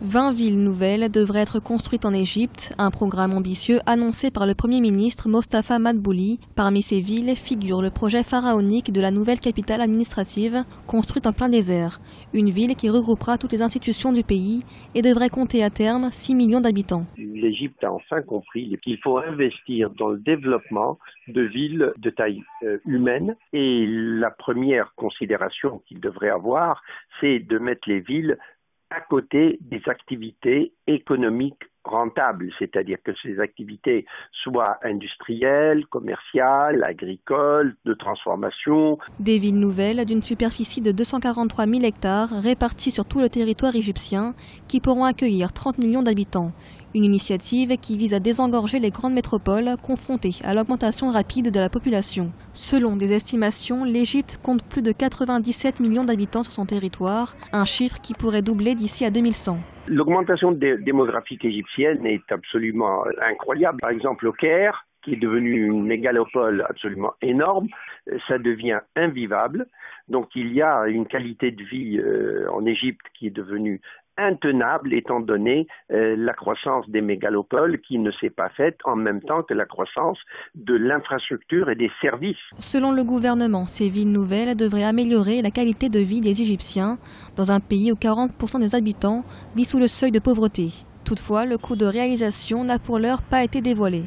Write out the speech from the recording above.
20 villes nouvelles devraient être construites en Égypte, un programme ambitieux annoncé par le Premier ministre Mostafa Madbouli. Parmi ces villes figure le projet pharaonique de la nouvelle capitale administrative, construite en plein désert. Une ville qui regroupera toutes les institutions du pays et devrait compter à terme 6 millions d'habitants. L'Égypte a enfin compris qu'il faut investir dans le développement de villes de taille humaine. Et la première considération qu'il devrait avoir, c'est de mettre les villes à côté des activités économiques rentables, c'est-à-dire que ces activités soient industrielles, commerciales, agricoles, de transformation. Des villes nouvelles d'une superficie de 243 000 hectares réparties sur tout le territoire égyptien qui pourront accueillir 30 millions d'habitants. Une initiative qui vise à désengorger les grandes métropoles confrontées à l'augmentation rapide de la population. Selon des estimations, l'Égypte compte plus de 97 millions d'habitants sur son territoire, un chiffre qui pourrait doubler d'ici à 2100. L'augmentation démographique égyptienne est absolument incroyable. Par exemple, au Caire, qui est devenu une mégalopole absolument énorme, ça devient invivable. Donc il y a une qualité de vie en Égypte qui est devenue intenable étant donné la croissance des mégalopoles qui ne s'est pas faite en même temps que la croissance de l'infrastructure et des services. Selon le gouvernement, ces villes nouvelles devraient améliorer la qualité de vie des Égyptiens dans un pays où 40% des habitants vivent sous le seuil de pauvreté. Toutefois, le coût de réalisation n'a pour l'heure pas été dévoilé.